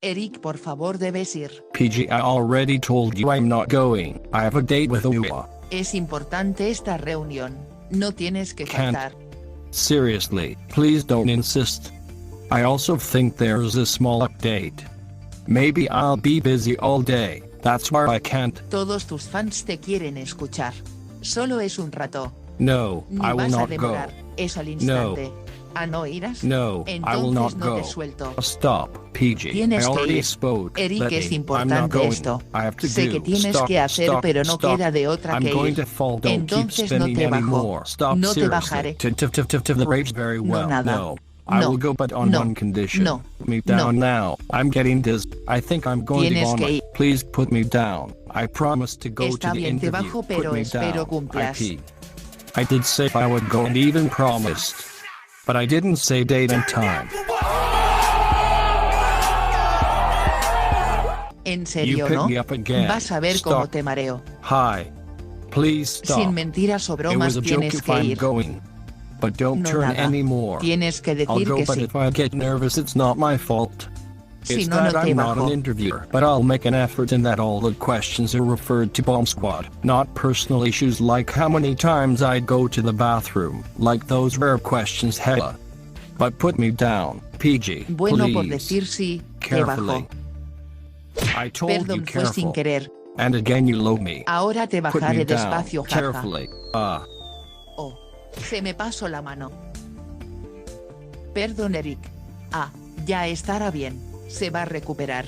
Eric, por favor, debes ir. Peagy, I already told you I'm not going. I have a date with Ouya. Es importante esta reunión. No tienes que faltar. Seriously, please don't insist. I also think there's a small update. Maybe I'll be busy all day, that's why I can't. Todos tus fans te quieren escuchar. Solo es un rato. No, Ni I will vas a not go. demorar. Es al instante. ¿Ah, no irás? No, I will not Entonces no te go. suelto. Stop, Peagy. Tienes I que already ir. spoke. Eric, Let es me. I'm not importante going. esto. I have to Sé do. que tienes Stop, que hacer, stop, pero no stop. queda de otra I'm que going ir. to fall. Don't keep Entonces no spinning te bajo. anymore. Stop, No te seriously. bajaré. The rage very well. nada. No. I No. will go, but on No. one condition. No. Put me down now. I'm getting this. I think I'm going to Tienes que vomit. ir. Please put me down. I promise to go Está to the bien, te interview. bajo, Put pero me espero down. cumplas. I did say I would go and even promised. But I didn't say date and time. En You serio, pick ¿no? me up again. Vas a ver Stop. cómo te mareo. Hi. Please stop. Sin mentiras o It bromas was a joke tienes if que I'm ir. going. But don't No, turn nada. anymore. Tienes que I'll decir go, que but sí. if I get nervous, it's not my fault. Si It's no, that no te I'm not bajo. an interviewer, but I'll make an effort in that all the questions are referred to Bombsquad, not personal issues like how many times I'd go to the bathroom, like those rare questions hella. But put me down, Peagy, Bueno, por please. decir sí, te Carefully. bajo. I told you Perdón, fue sin careful. querer. And again you low me. Ahora te Put me bajaré down, despacio, jaja. carefully. Oh, se me pasó la mano. Perdón, Eric. Ah, ya estará bien. Se va a recuperar.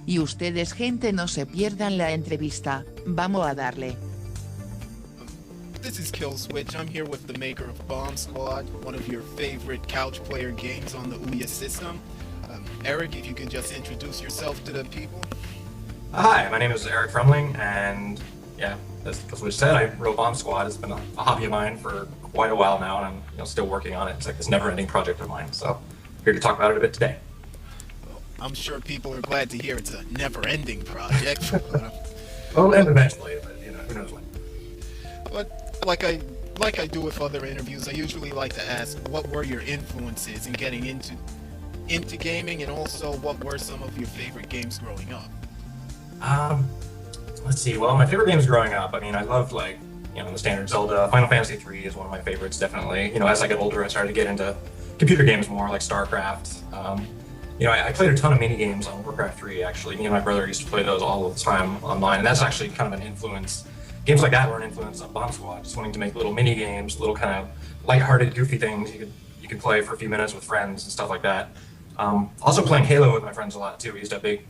Y ustedes, gente, no se pierdan la entrevista. Vamos a darle. This is Killswitch. I'm here with the maker of Bombsquad, one of your favorite couch player games on the Ouya system. Eric, if you could just introduce yourself to the people. Hi, my name is Eric Froemling, and yeah, as Killswitch said, I wrote Bombsquad. It's been a hobby of mine for quite a while now, and I'm still working on it. It's like this never-ending project of mine, so here to talk about it a bit today. I'm sure people are glad to hear it's a never-ending project. Well, and eventually, but who knows when. But like I do with other interviews, I usually like to ask, what were your influences in getting into gaming, and also what were some of your favorite games growing up? Let's see. Well, my favorite games growing up, I loved the standard Zelda. Final Fantasy 3 is one of my favorites, definitely. As I get older, I started to get into computer games more, like StarCraft. I played a ton of mini games on Warcraft 3, actually. Me and my brother used to play those all the time online, and that's actually kind of an influence. Games like that were an influence on Bomb Squad, just wanting to make little mini games, little kind of lighthearted, goofy things you could play for a few minutes with friends and stuff like that. Also playing Halo with my friends a lot too. We used to have big,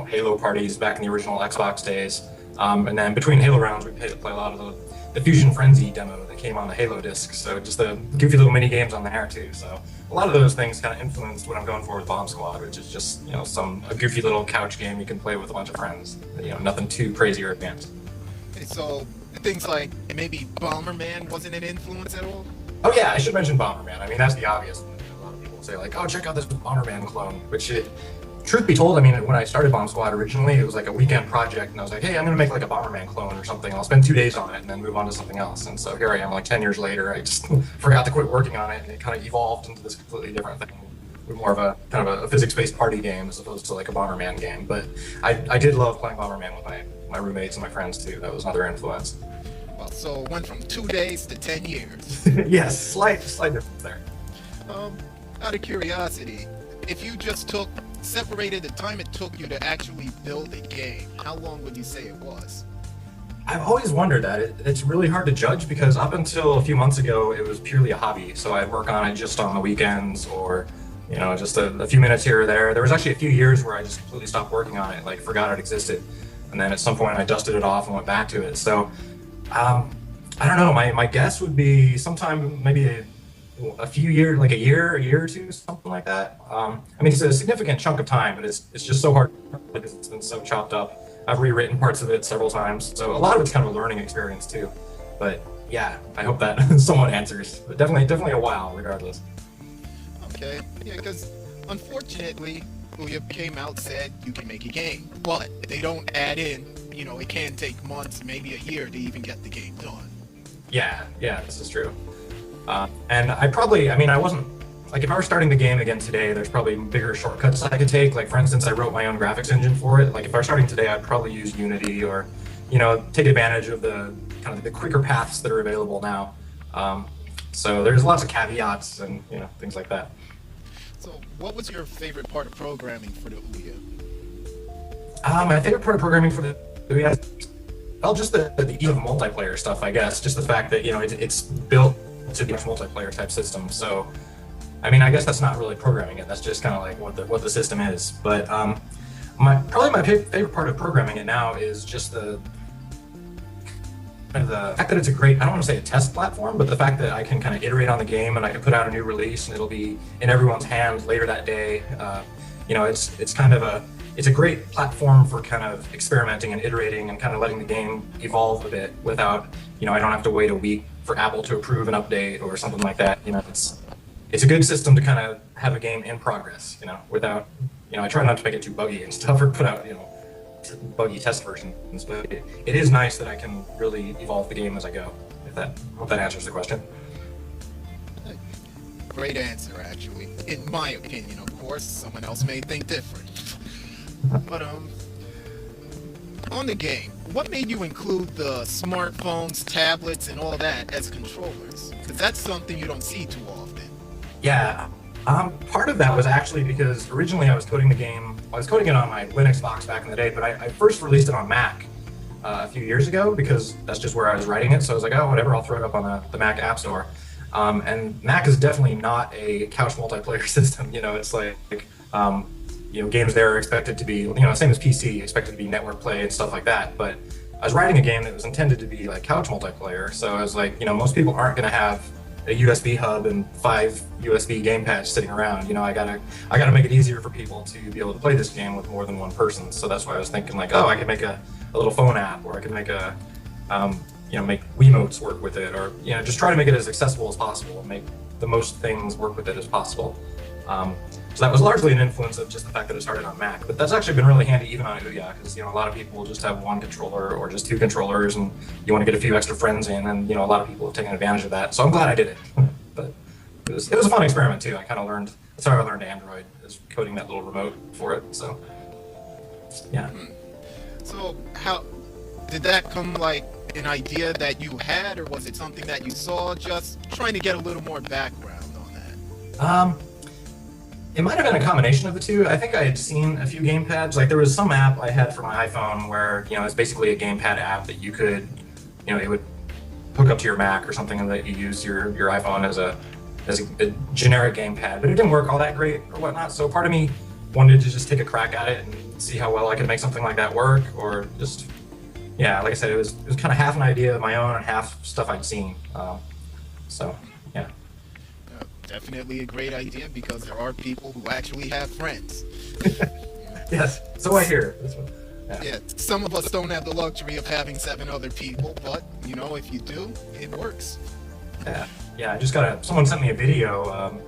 Halo parties back in the original Xbox days. And then between Halo rounds, we play a lot of the Fusion Frenzy demo that came on the Halo disc. So just the goofy little mini games on there too. So a lot of those things kind of influenced what I'm going for with Bomb Squad, which is just a goofy little couch game you can play with a bunch of friends. Nothing too crazy or advanced. So things like maybe Bomberman wasn't an influence at all? Oh yeah, I should mention Bomberman. That's the obvious one. A lot of people say like, oh, check out this Bomberman clone, which truth be told, when I started Bomb Squad originally, it was like a weekend project, and I was like, hey, I'm gonna make like a Bomberman clone or something. I'll spend 2 days on it and then move on to something else. And so here I am, like 10 years later. I just forgot to quit working on it, and it kind of evolved into this completely different thing. We're more of a kind of a physics-based party game as opposed to like a Bomberman game. But I did love playing Bomberman with my roommates and my friends too. That was another influence. Well, so it went from 2 days to 10 years. Yes, slight difference there. Out of curiosity, if you just separated the time it took you to actually build a game, how long would you say it was? I've always wondered that. It's really hard to judge because up until a few months ago, it was purely a hobby. So I'd work on it just on the weekends or, just a few minutes here or there. There was actually a few years where I just completely stopped working on it, like forgot it existed. And then at some point I dusted it off and went back to it. So, I don't know, my guess would be sometime maybe a few years, like a year or two, something like that. It's a significant chunk of time, but it's just so hard because it's been so chopped up. I've rewritten parts of it several times, so a lot of it's kind of a learning experience too. But yeah, I hope that somewhat answers. But definitely a while, regardless. Okay, yeah, because unfortunately, Ouya came out, said you can make a game, but if they don't add in, it can take months, maybe a year to even get the game done. Yeah, this is true. And I wasn't like if I were starting the game again today, there's probably bigger shortcuts I could take. Like for instance, I wrote my own graphics engine for it. Like if I were starting today, I'd probably use Unity or, take advantage of the kind of the quicker paths that are available now. So there's lots of caveats and things like that. So what was your favorite part of programming for the Ouya? My favorite part of programming for the Ouya, well, just the ease of multiplayer stuff, I guess. Just the fact that it's built to be a multiplayer type system. So, I mean, I guess that's not really programming it. That's just kind of like what the system is. But probably my favorite part of programming it now is just the fact that it's a great, I don't want to say a test platform, but the fact that I can kind of iterate on the game and I can put out a new release and it'll be in everyone's hands later that day. It's a great platform for kind of experimenting and iterating and kind of letting the game evolve a bit without, I don't have to wait a week for Apple to approve an update or something like that. It's a good system to kind of have a game in progress, without, I try not to make it too buggy and stuff or put out, buggy test versions, but it is nice that I can really evolve the game as I go. Hope that answers the question. Great answer, actually. In my opinion, of course. Someone else may think different. But on the game, what made you include the smartphones, tablets, and all that as controllers? Because that's something you don't see too often. Yeah. Part of that was actually because originally I was coding the game. I was coding it on my Linux box back in the day, but I first released it on Mac a few years ago because that's just where I was writing it. So I was like, oh, whatever, I'll throw it up on the Mac App Store. And Mac is definitely not a couch multiplayer system. It's like, games there are expected to be, same as PC, expected to be network play and stuff like that. But I was writing a game that was intended to be like couch multiplayer. So I was like, most people aren't going to have a USB hub and 5 USB gamepads sitting around. I gotta make it easier for people to be able to play this game with more than one person. So that's why I was thinking like, oh, I could make a little phone app, or I could make make Wiimotes work with it, or just try to make it as accessible as possible and make the most things work with it as possible. So that was largely an influence of just the fact that it started on Mac, but that's actually been really handy even on Ouya, because a lot of people will just have one controller or just 2 controllers, and you want to get a few extra friends in, and a lot of people have taken advantage of that. So I'm glad I did it. But it was a fun experiment too. I kind of learned. That's how I learned Android, is coding that little remote for it. So yeah. So how did that come, like an idea that you had, or was it something that you saw? Just trying to get a little more background on that. It might have been a combination of the two. I think I had seen a few gamepads. Like there was some app I had for my iPhone where, it's basically a gamepad app that you could, it would hook up to your Mac or something, and that you use your iPhone as a generic gamepad. But it didn't work all that great or whatnot. So part of me wanted to just take a crack at it and see how well I could make something like that work, or just, like I said, it was kind of half an idea of my own and half stuff I'd seen. So yeah. Definitely a great idea, because there are people who actually have friends. Yes, so I hear. Yeah, some of us don't have the luxury of having 7 other people, but if you do, it works. Yeah. I just someone sent me a video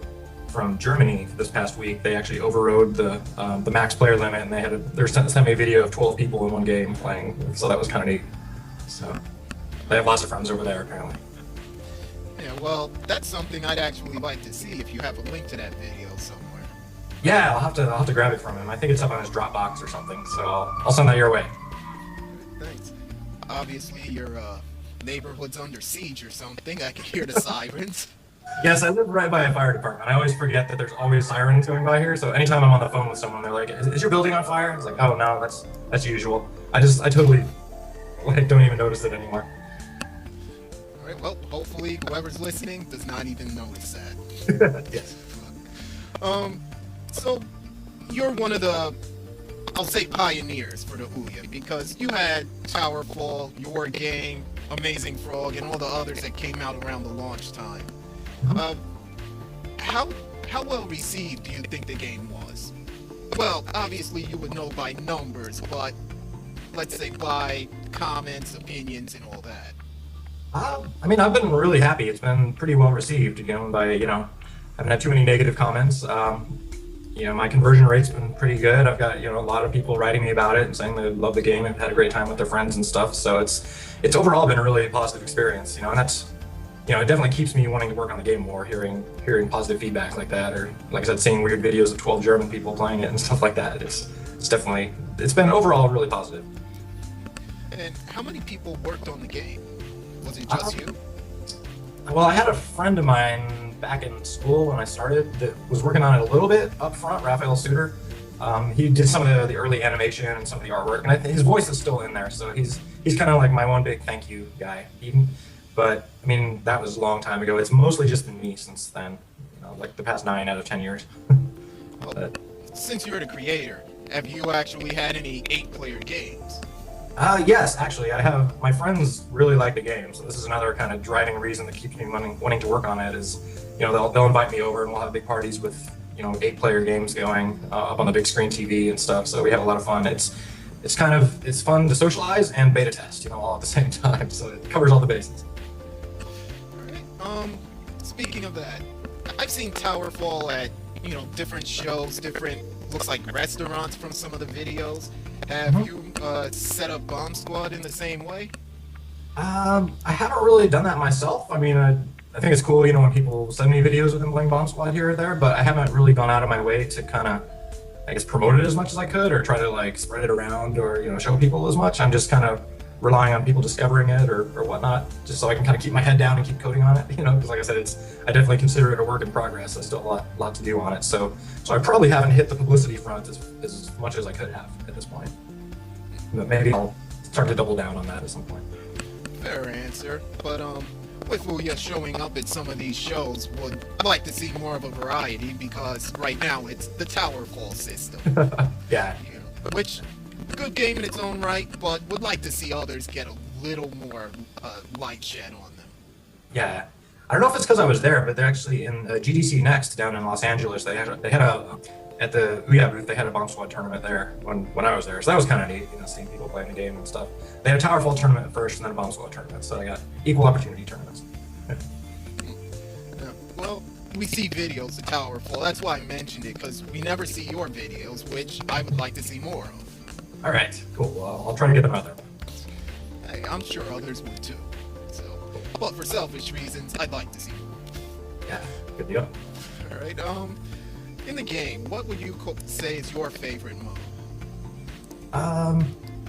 from Germany this past week. They actually overrode the max player limit, and they sent me a video of 12 people in one game playing. So that was kind of neat. So they have lots of friends over there apparently. Yeah, well, that's something I'd actually like to see, if you have a link to that video somewhere. Yeah, I'll have to grab it from him. I think it's up on his Dropbox or something, so I'll send that your way. Thanks. Obviously, your neighborhood's under siege or something. I can hear the sirens. Yes, I live right by a fire department. I always forget that there's always sirens going by here, so anytime I'm on the phone with someone, they're like, is your building on fire? It's like, oh no, that's usual. I totally don't even notice it anymore. Alright, well, hopefully whoever's listening does not even notice that. Yes. So you're one of the, I'll say, pioneers for the Ouya, because you had Towerfall, Your Game, Amazing Frog, and all the others that came out around the launch time. How well received do you think the game was? Well, obviously you would know by numbers, but let's say by comments, opinions, and all that. I mean, I've been really happy. It's been pretty well received, by, I haven't had too many negative comments. My conversion rate's been pretty good. I've got, a lot of people writing me about it and saying they love the game and had a great time with their friends and stuff. So it's overall been a really positive experience, and it definitely keeps me wanting to work on the game more, hearing positive feedback like that, or like I said, seeing weird videos of 12 German people playing it and stuff like that. It's been overall really positive. And how many people worked on the game? Was it just you? Well, I had a friend of mine back in school when I started that was working on it a little bit up front, Raphael Suter. He did some of the early animation and some of the artwork, and his voice is still in there, so he's kind of like my one big thank you guy. But I mean, that was a long time ago. It's mostly just been me since then, like the past 9 out of 10 years. Well, since you're the creator, have you actually had any 8-player games? Yes, actually, I have. My friends really like the game, so this is another kind of driving reason that keeps me wanting to work on it. Is they'll invite me over and we'll have big parties with 8-player games going up on the big screen TV and stuff. So we have a lot of fun. It's fun to socialize and beta test, all at the same time. So it covers all the bases. All right. Speaking of that, I've seen Towerfall at different shows, looks like restaurants from some of the videos. Have you set up Bombsquad in the same way? I haven't really done that myself. I mean, I think it's cool, when people send me videos of them playing Bombsquad here or there, but I haven't really gone out of my way to kind of, I guess, promote it as much as I could, or try to like spread it around, or show people as much. I'm just kind of relying on people discovering it or whatnot, just so I can kind of keep my head down and keep coding on it, because like I said, I definitely consider it a work in progress. I still have a lot to do on it, so I probably haven't hit the publicity front as much as I could have at this point. But maybe I'll start to double down on that at some point. Fair answer, but with Ouya showing up at some of these shows, I'd like to see more of a variety, because right now it's the Towerfall system. Yeah. Which, good game in its own right, but would like to see others get a little more light shed on them. Yeah. I don't know if it's because I was there, but they're actually in GDC Next down in Los Angeles. They had at the Ouya booth, they had a Bombsquad tournament there when I was there. So that was kind of neat, seeing people playing the game and stuff. They had a Towerfall tournament first and then a Bombsquad tournament. So I got equal opportunity tournaments. Well, we see videos of Towerfall. That's why I mentioned it, because we never see your videos, which I would like to see more of. All right, cool. Well, I'll try to get them out there. Hey, I'm sure others would too. So, but for selfish reasons, I'd like to see more. Yeah, good deal. All right. In the game, what would you say is your favorite mode?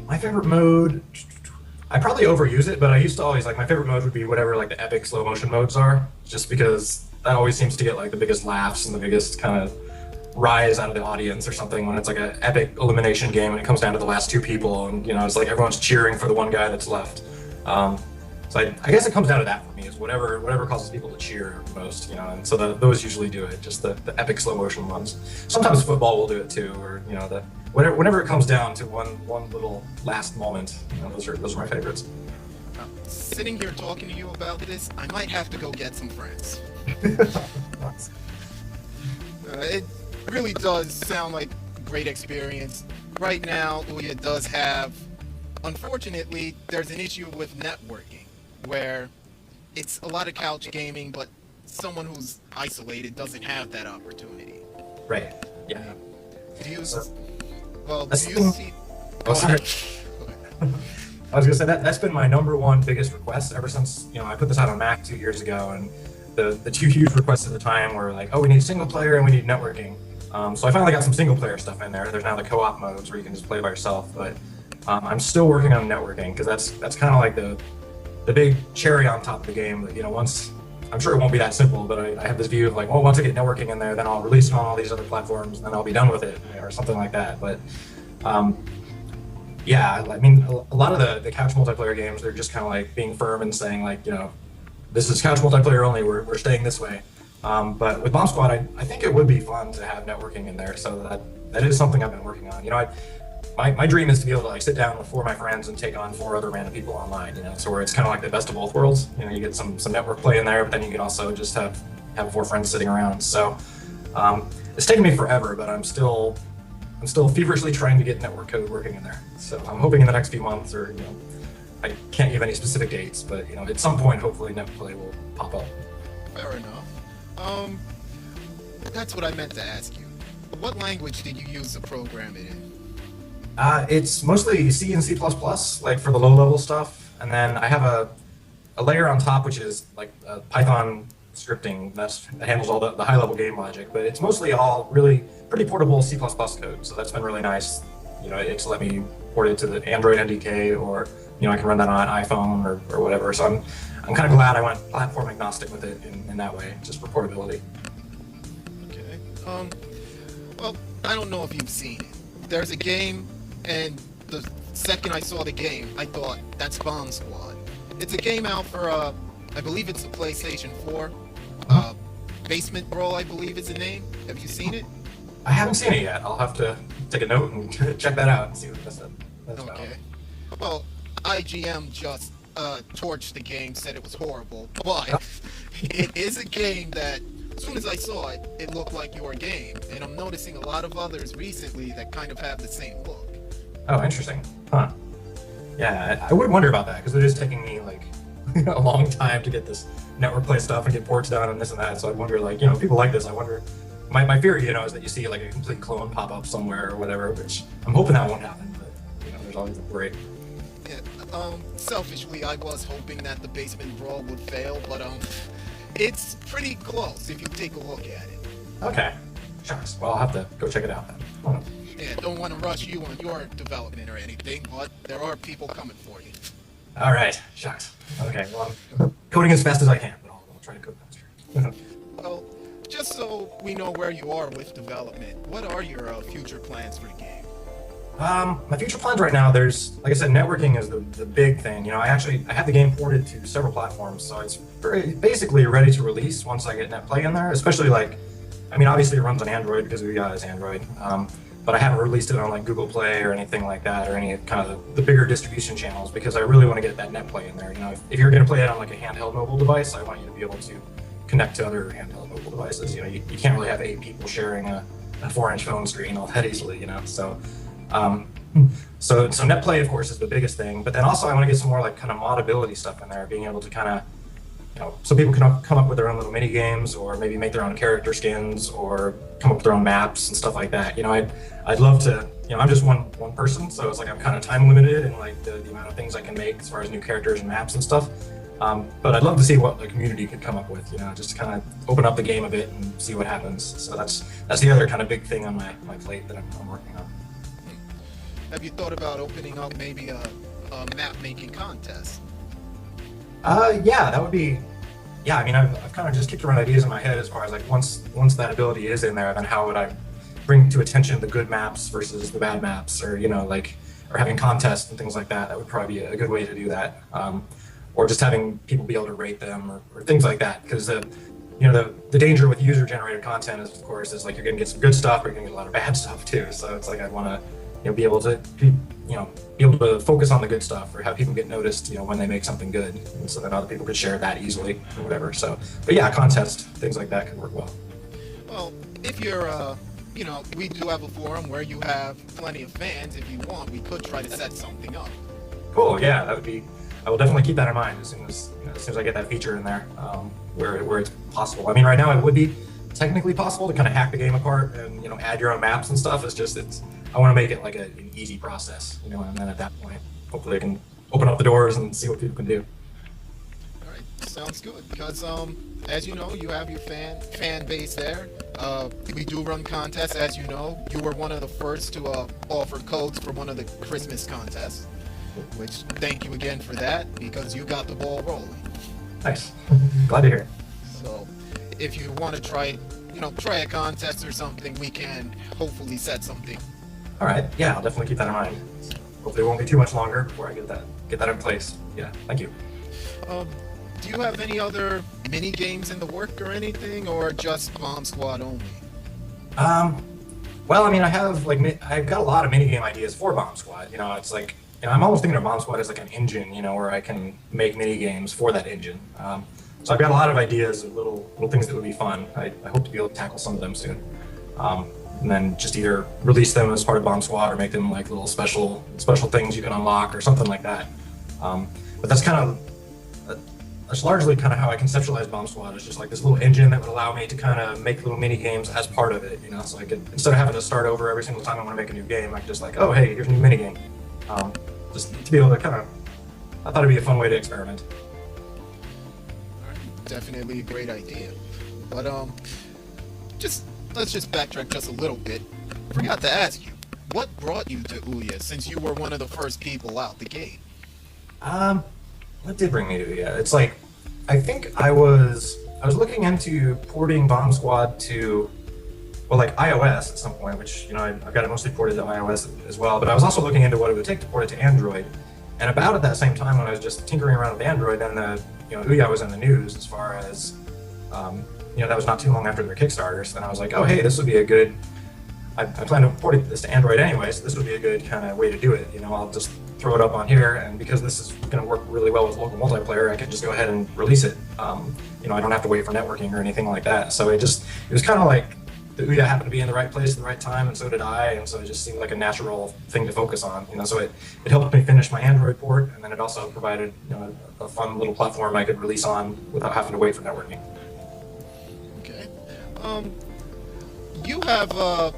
My favorite mode, I probably overuse it, but I used to always my favorite mode would be whatever the epic slow motion modes are, just because that always seems to get the biggest laughs and the biggest kind of rise out of the audience or something when it's an epic elimination game and it comes down to the last 2 people and it's everyone's cheering for the one guy that's left. So I guess it comes down to that for me, is whatever causes people to cheer most, and so those usually do it, just the epic slow motion ones. Sometimes football will do it too, or whenever it comes down to one little last moment, those are my favorites. Sitting here talking to you about this, I might have to go get some friends. It really does sound like a great experience. Right now, Ouya does have, unfortunately, there's an issue with networking, where it's a lot of couch gaming, but someone who's isolated doesn't have that opportunity. Right. Yeah. Do you see? Oh, sorry. I was gonna say that's been my #1 biggest request ever since I put this out on Mac 2 years ago, and the 2 huge requests at the time were oh, we need single player and we need networking. So I finally got some single player stuff in there. There's now the co-op modes where you can just play by yourself, but I'm still working on networking, because that's kind of the big cherry on top of the game. Once, I'm sure it won't be that simple, but I have this view of once I get networking in there, then I'll release it on all these other platforms, and then I'll be done with it, or something like that. But yeah, I mean, a lot of the couch multiplayer games, they're just kind of being firm and saying this is couch multiplayer only, we're staying this way. But with Bombsquad, I think it would be fun to have networking in there, so that is something I've been working on. My dream is to be able to sit down with 4 of my friends and take on 4 other random people online, so where it's kind of the best of both worlds. You get some network play in there, but then you can also just have 4 friends sitting around. So it's taken me forever, but I'm still feverishly trying to get network code working in there. So I'm hoping in the next few months, or I can't give any specific dates, but at some point, hopefully netplay will pop up. Fair enough. That's what I meant to ask you. What language did you use to program it in? It's mostly C and C++, for the low-level stuff, and then I have a a layer on top, which is like Python scripting that handles all the high-level game logic, but it's mostly all really pretty portable C++ code. So that's been really nice. You know, it's let me port it to the Android NDK, or I can run that on an iPhone or whatever. So I'm kind of glad I went platform agnostic with it in that way, just for portability. Okay. Well, I don't know if you've seen it. There's a game, and the second I saw the game, I thought, that's Bombsquad. It's a game out for, I believe it's the PlayStation 4. Basement Brawl, I believe is the name. Have you seen it? I haven't seen it yet. I'll have to take a note and check that out and see what that's about. Okay. Well, IGM just torched the game, said it was horrible, but it is a game that, as soon as I saw it, it looked like your game, and I'm noticing a lot of others recently that kind of have the same look. Oh, interesting. Huh. Yeah, I would wonder about that, because it is taking me, like, a long time to get this network play stuff and get ports done and this and that, so I wonder, like, people like this, I wonder, my fear, is that you see, like, a complete clone pop up somewhere or whatever, which I'm hoping that won't happen, but, there's always a worry. Yeah, selfishly, I was hoping that the Basement Brawl would fail, but, it's pretty close if you take a look at it. Okay. Shucks. Well, I'll have to go check it out then. Yeah, don't want to rush you on your development or anything, but there are people coming for you. All right. Shucks. Okay, well, I'm coding as fast as I can, but I'll try to code faster. Well, just so we know where you are with development, what are your future plans for the game? My future plans right now, there's, like I said, networking is the big thing. I have the game ported to several platforms, so it's basically ready to release once I get NetPlay in there, especially obviously it runs on Android because Ouya is Android, but I haven't released it on like Google Play or anything like that, or any kind of the bigger distribution channels, because I really want to get that NetPlay in there. If you're going to play it on like a handheld mobile device, I want you to be able to connect to other handheld mobile devices. You can't really have 8 people sharing a 4-inch phone screen all that easily, So NetPlay, of course, is the biggest thing, but then also I want to get some more like kind of modability stuff in there, being able to kind of, so people can come up with their own little mini games, or maybe make their own character skins, or come up with their own maps and stuff like that. I'd love to, I'm just one person, so it's like I'm kind of time limited in like the amount of things I can make as far as new characters and maps and stuff. But I'd love to see what the community could come up with, just to kind of open up the game a bit and see what happens. So that's the other kind of big thing on my plate that I'm working on. Have you thought about opening up maybe a map making contest? Yeah, that would be, I've kind of just kicked around ideas in my head as far as like once that ability is in there, then how would I bring to attention the good maps versus the bad maps, or or having contests and things like that. That would probably be a good way to do that, or just having people be able to rate them, or things like that, because the danger with user generated content is, of course, is like you're gonna get some good stuff, but you're gonna get a lot of bad stuff too. So it's like I want to be able to be able to focus on the good stuff, or have people get noticed when they make something good, and so that other people could share that easily or whatever. So, but yeah, contest, things like that could work well. Well, if you're we do have a forum where you have plenty of fans. If you want, we could try to set something up. Cool. Yeah, that would be, I will definitely keep that in mind as soon as I get that feature in there, where it's possible. Right now it would be technically possible to kind of hack the game apart and add your own maps and stuff. I want to make it like an easy process, and then at that point, hopefully I can open up the doors and see what people can do. All right, sounds good. Because as you know, you have your fan base there. We do run contests, as you know. You were one of the first to offer codes for one of the Christmas contests, which thank you again for that, because you got the ball rolling. Nice. Glad to hear. So, if you want to try a contest or something, we can hopefully set something. All right. Yeah, I'll definitely keep that in mind. Hopefully, it won't be too much longer before I get that in place. Yeah. Thank you. Do you have any other mini games in the work or anything, or just Bombsquad only? Well, I've got a lot of mini game ideas for Bombsquad. It's like, I'm almost thinking of Bombsquad as like an engine, where I can make mini games for that engine. So I've got a lot of ideas of little things that would be fun. I hope to be able to tackle some of them soon. And then just either release them as part of Bombsquad, or make them like little special things you can unlock, or something like that. But that's largely kind of how I conceptualize Bombsquad. It's just like this little engine that would allow me to kind of make little mini games as part of it. So I could, instead of having to start over every single time I want to make a new game, I could just like, oh hey, here's a new mini game. Just to be able to I thought it'd be a fun way to experiment. definitely a great idea. But let's just backtrack just a little bit. I forgot to ask you, what brought you to Ouya, since you were one of the first people out the gate? What did bring me to Ouya? It's like, I think I was looking into porting Bombsquad to, well, like iOS at some point, which, you know, I've got it mostly ported to iOS as well, but I was also looking into what it would take to port it to Android. And about at that same time when I was just tinkering around with Android, then Ouya was in the news as far as, that was not too long after their Kickstarter. So then I was like, oh, hey, this would be a good, I plan to port this to Android anyway, so this would be a good kind of way to do it. I'll just throw it up on here, and because this is going to work really well with local multiplayer, I can just go ahead and release it. I don't have to wait for networking or anything like that. So it was kind of like the Ouya happened to be in the right place at the right time, and so did I, and so it just seemed like a natural thing to focus on. So it helped me finish my Android port, and then it also provided a fun little platform I could release on without having to wait for networking. Okay. You have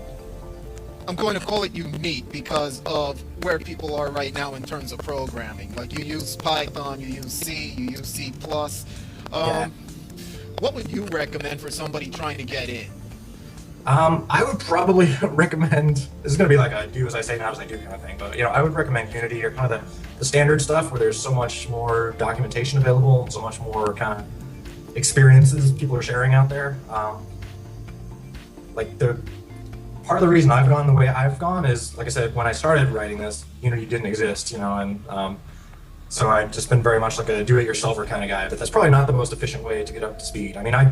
I'm going to call it unique because of where people are right now in terms of programming. Like, you use Python, you use C, you use C++. What would you recommend for somebody trying to get in? I would probably recommend, this is going to be like a do as I say, not as I do kind of thing, but I would recommend Unity or kind of the standard stuff where there's so much more documentation available, so much more kind of experiences people are sharing out there. Part of the reason I've gone the way I've gone is, like I said, when I started writing this, Unity didn't exist, so I've just been very much like a do-it-yourselfer kind of guy, but that's probably not the most efficient way to get up to speed. I mean, I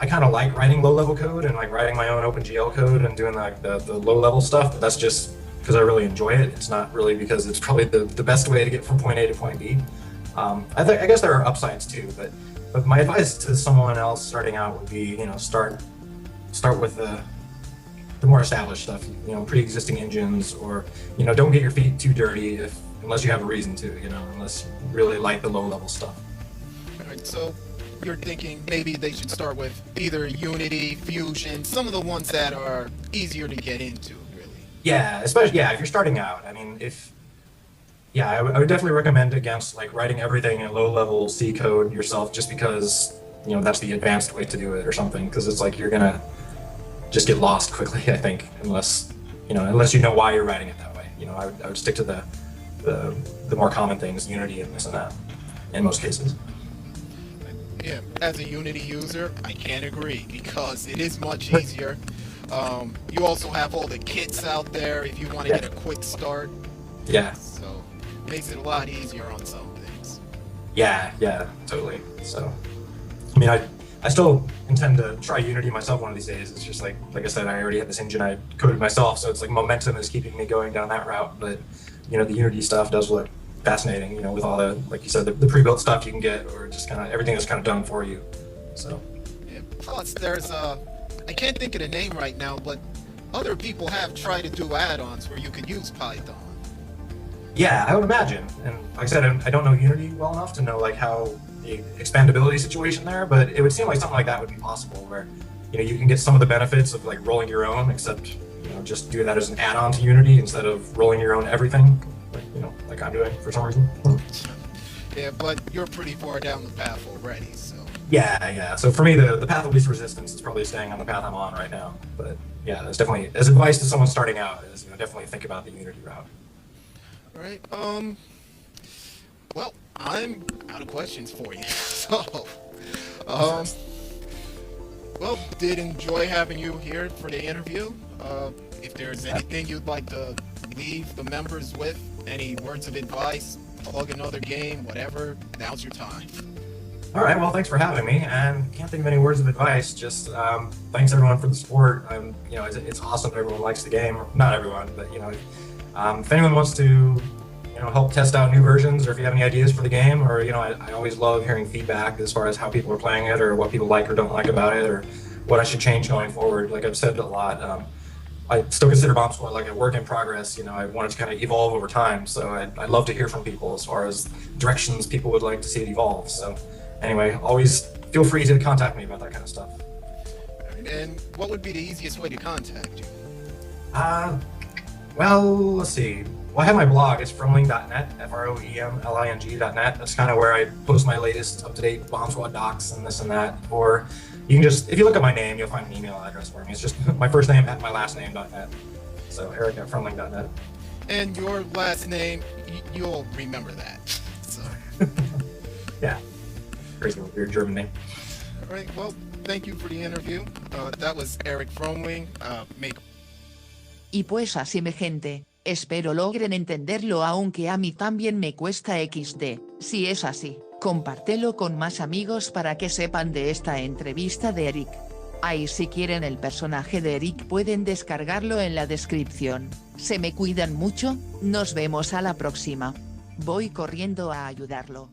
kind of like writing low-level code and like writing my own OpenGL code and doing like the low-level stuff, but that's just because I really enjoy it. It's not really because it's probably the best way to get from point A to point B. I guess there are upsides too, but my advice to someone else starting out would be, start with the more established stuff, pre-existing engines, or don't get your feet too dirty unless you have a reason to, unless you really like the low-level stuff. All right, so you're thinking maybe they should start with either Unity, Fusion, some of the ones that are easier to get into, really. Yeah, especially if you're starting out. I mean, I would definitely recommend against like writing everything in low-level C code yourself, just because that's the advanced way to do it or something. Because it's like you're gonna just get lost quickly, I think, unless you know why you're writing it that way. I would stick to the more common things, Unity and this and that, in most cases. Yeah, as a Unity user, I can't agree, because it is much easier. You also have all the kits out there if you want to get a quick start. Yeah. So it makes it a lot easier on some things. Yeah, totally. So, I mean, I still intend to try Unity myself one of these days. It's just like I said, I already had this engine I coded myself, so it's like momentum is keeping me going down that route. But the Unity stuff does look fascinating, with all the, like you said, the pre-built stuff you can get, or just kind of everything that's kind of done for you. So. Yeah, plus, there's I can't think of the name right now, but other people have tried to do add-ons where you could use Python. Yeah, I would imagine. And like I said, I don't know Unity well enough to know like how the expandability situation there, but it would seem like something like that would be possible, where you can get some of the benefits of like rolling your own, except just do that as an add-on to Unity instead of rolling your own everything, like I'm doing for some reason. Yeah, but you're pretty far down the path already, so. Yeah. So for me, the path of least resistance is probably staying on the path I'm on right now. But yeah, that's definitely, as advice to someone starting out, is definitely think about the Unity route. All right. Well, I'm out of questions for you. So, well, did enjoy having you here for the interview. If there's anything you'd like to leave the members with, any words of advice, plug another game, whatever, now's your time. All right, well, thanks for having me, and can't think of any words of advice. Just thanks everyone for the support. It's awesome that everyone likes the game. Not everyone, but if anyone wants to help test out new versions, or if you have any ideas for the game, or I always love hearing feedback as far as how people are playing it, or what people like or don't like about it, or what I should change going forward. Like I've said a lot, I still consider Bombsquad like a work in progress. I want it to kind of evolve over time, so I'd love to hear from people as far as directions people would like to see it evolve. So anyway, always feel free to contact me about that kind of stuff. And what would be the easiest way to contact you? Well, let's see. Well, I have my blog. It's froemling.net, FROEMLING.net. That's kind of where I post my latest up-to-date Bombsquad docs and this and that. Or you can just, if you look at my name, you'll find an email address for me. It's just my first name at my last name.net. So Eric@froemling.net. And your last name, you'll remember that. So. Yeah. Crazy weird German name. All right. Well, thank you for the interview. That was Eric Froemling, maker. Y pues así mi gente, espero logren entenderlo aunque a mí también me cuesta XD, si es así, compártelo con más amigos para que sepan de esta entrevista de Eric. Ahí si quieren el personaje de Eric pueden descargarlo en la descripción, se me cuidan mucho, nos vemos a la próxima. Voy corriendo a ayudarlo.